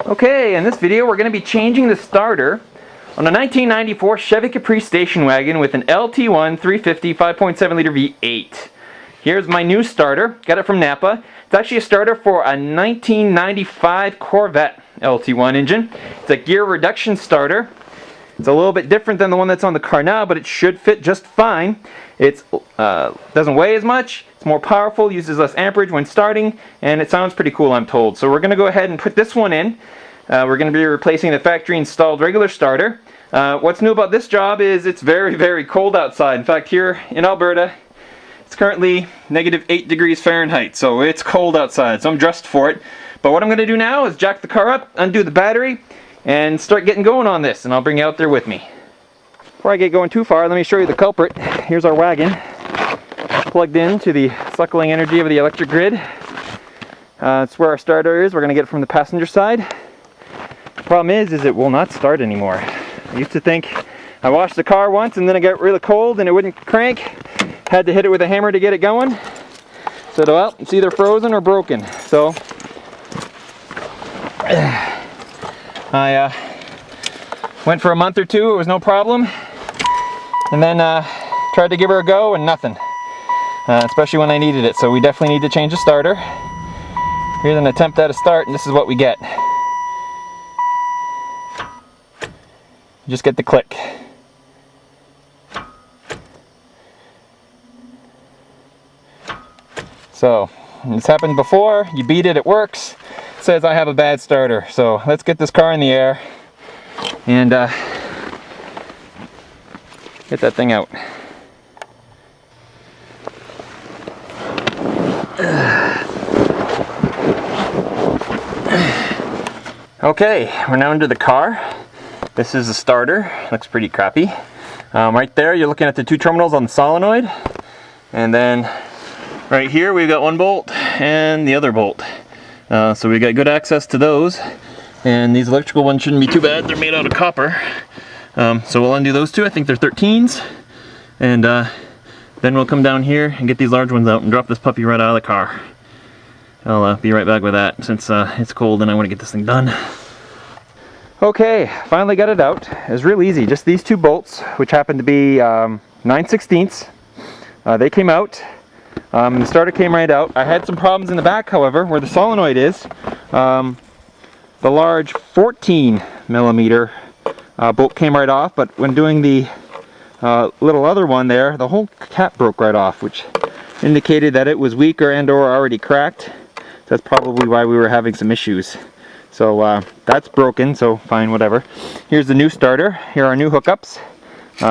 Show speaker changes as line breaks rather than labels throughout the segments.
Okay, in this video we're going to be changing the starter on a 1994 Chevy Caprice station wagon with an LT1 350 5.7 liter V8. Here's my new starter. Got it from Napa. It's actually a starter for a 1995 Corvette LT1 engine. It's a gear reduction starter. It's a little bit different than the one that's on the car now, but it should fit just fine. It doesn't weigh as much. It's more powerful, uses less amperage when starting, and it sounds pretty cool, I'm told. So we're going to go ahead and put this one in. We're going to be replacing the factory installed regular starter. What's new about this job is it's very, very cold outside. In fact, here in Alberta, it's currently -8 degrees Fahrenheit, so it's cold outside, so I'm dressed for it. But what I'm going to do now is jack the car up, undo the battery, and start getting going on this, and I'll bring you out there with me. Before I get going too far, let me show you the culprit. Here's our wagon, plugged in to the suckling energy of the electric grid. It's where our starter is. We're going to get it from the passenger side. The problem is it will not start anymore. I used to think I washed the car once and then it got really cold and it wouldn't crank. Had to hit it with a hammer to get it going. Said, well, it's either frozen or broken. So I went for a month or two, it was no problem, and then tried to give her a go and nothing, especially when I needed it. So we definitely need to change the starter. Here's an attempt at a start, and this is what we get. Just get the click. So it's happened before, you beat it, it works. It says I have a bad starter. So let's get this car in the air and get that thing out. Okay, we're now into the car. This is the starter. Looks pretty crappy. Right there you're looking at the 2 terminals on the solenoid, and then right here we've got 1 bolt and the other bolt. So we got good access to those, and these electrical ones shouldn't be too bad. They're made out of copper. So we'll undo those 2. I think they're 13s, and then we'll come down here and get these large ones out and drop this puppy right out of the car. I'll be right back with that since it's cold and I want to get this thing done. Okay, finally got it out. It was real easy. Just these 2 bolts, which happen to be 9/16. They came out. And the starter came right out. I had some problems in the back, however, where the solenoid is. The large 14mm bolt came right off, but when doing the little other one there, the whole cap broke right off, which indicated that it was weaker and or already cracked. That's probably why we were having some issues. So that's broken, so fine, whatever. Here's the new starter. Here are our new hookups.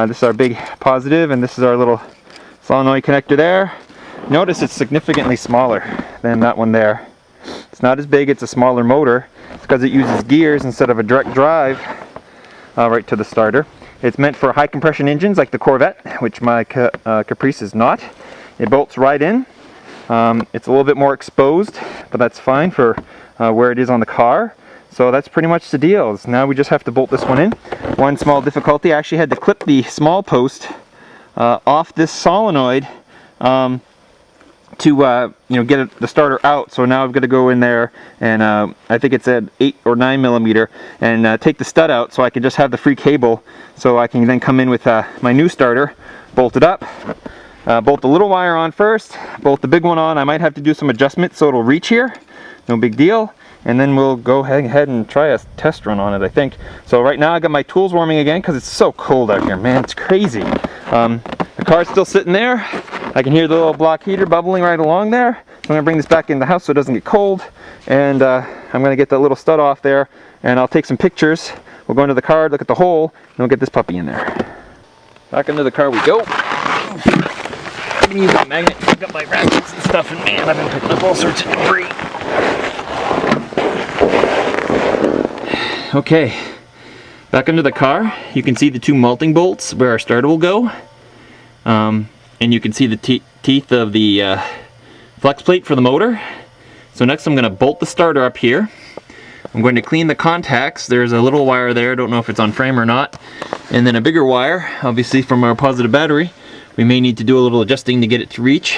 This is our big positive, and this is our little solenoid connector there. Notice it's significantly smaller than that one there. It's not as big, it's a smaller motor. It's because it uses gears instead of a direct drive right to the starter. It's meant for high compression engines like the Corvette, which my Caprice is not. It bolts right in. It's a little bit more exposed, but that's fine for where it is on the car. So that's pretty much the deal. Now we just have to bolt this one in. One small difficulty, I actually had to clip the small post off this solenoid to get the starter out. So now I've got to go in there and I think it's at 8 or 9mm and take the stud out so I can just have the free cable, so I can then come in with my new starter, bolt it up, bolt the little wire on first, bolt the big one on. I might have to do some adjustments so it'll reach here, no big deal, and then we'll go ahead and try a test run on it, I think. So right now I got my tools warming again because it's so cold out here, man, it's crazy. The car's still sitting there. I can hear the little block heater bubbling right along there. I'm going to bring this back in the house so it doesn't get cold, and I'm going to get that little stud off there, and I'll take some pictures. We'll go into the car, look at the hole, and we'll get this puppy in there. Back into the car we go. I've been using a magnet to pick up my rackets and stuff, and man, I've been picking up all sorts of debris. Okay, back into the car. You can see the 2 mounting bolts where our starter will go. And you can see the teeth of the flex plate for the motor. So next I'm going to bolt the starter up here. I'm going to clean the contacts. There's a little wire there, I don't know if it's on frame or not. And then a bigger wire, obviously from our positive battery. We may need to do a little adjusting to get it to reach.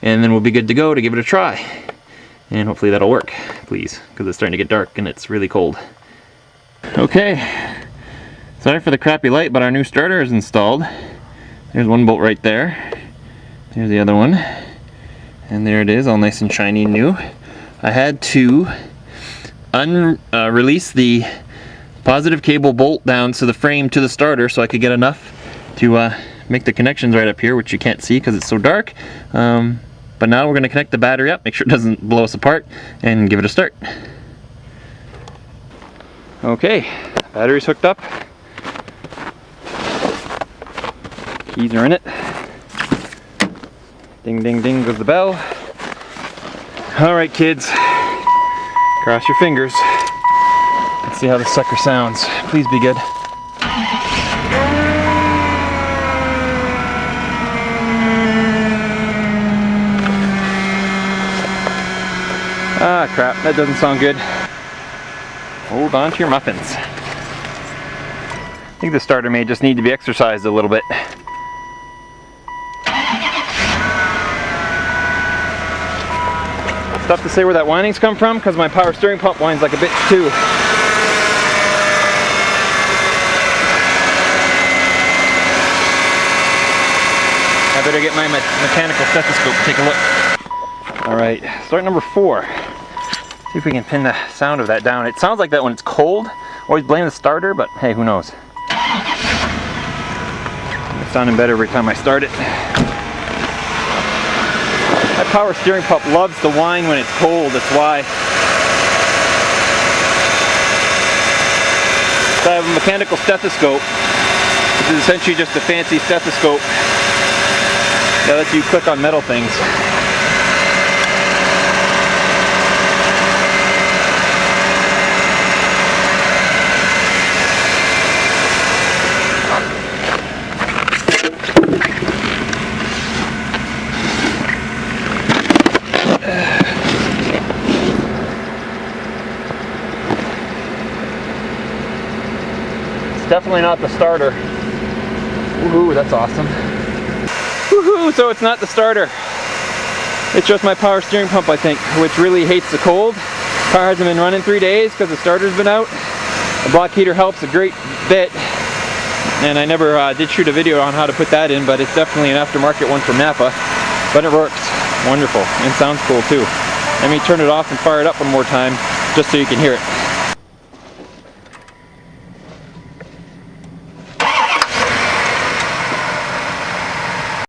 And then we'll be good to go to give it a try. and hopefully that'll work, please, because it's starting to get dark and it's really cold. Okay, sorry for the crappy light, but our new starter is installed. There's one bolt right there. There's the other one. And there it is, all nice and shiny and new. I had to release the positive cable bolt down to the frame to the starter so I could get enough to make the connections right up here, which you can't see because it's so dark. But now we're going to connect the battery up, make sure it doesn't blow us apart, and give it a start. Okay, battery's hooked up. Keys are in it. Ding, ding, ding goes the bell. All right, kids, cross your fingers. Let's see how this sucker sounds. Please be good. Ah, crap, that doesn't sound good. Hold on to your muffins. I think the starter may just need to be exercised a little bit. Tough to say where that winding's come from because my power steering pump whines like a bitch too. I better get my mechanical stethoscope to take a look. Alright, start number 4. See if we can pin the sound of that down. It sounds like that when it's cold. Always blame the starter, but hey, who knows. It's sounding better every time I start it. My power steering pump loves to whine when it's cold, that's why. So I have a mechanical stethoscope. This is essentially just a fancy stethoscope that lets you click on metal things. Definitely not the starter. Woohoo, that's awesome. Woohoo, so it's not the starter. It's just my power steering pump, I think, which really hates the cold. Car hasn't been running 3 days because the starter's been out. The block heater helps a great bit. And I never did shoot a video on how to put that in, but it's definitely an aftermarket one from Napa. But it works wonderful and sounds cool too. Let me turn it off and fire it up one more time just so you can hear it.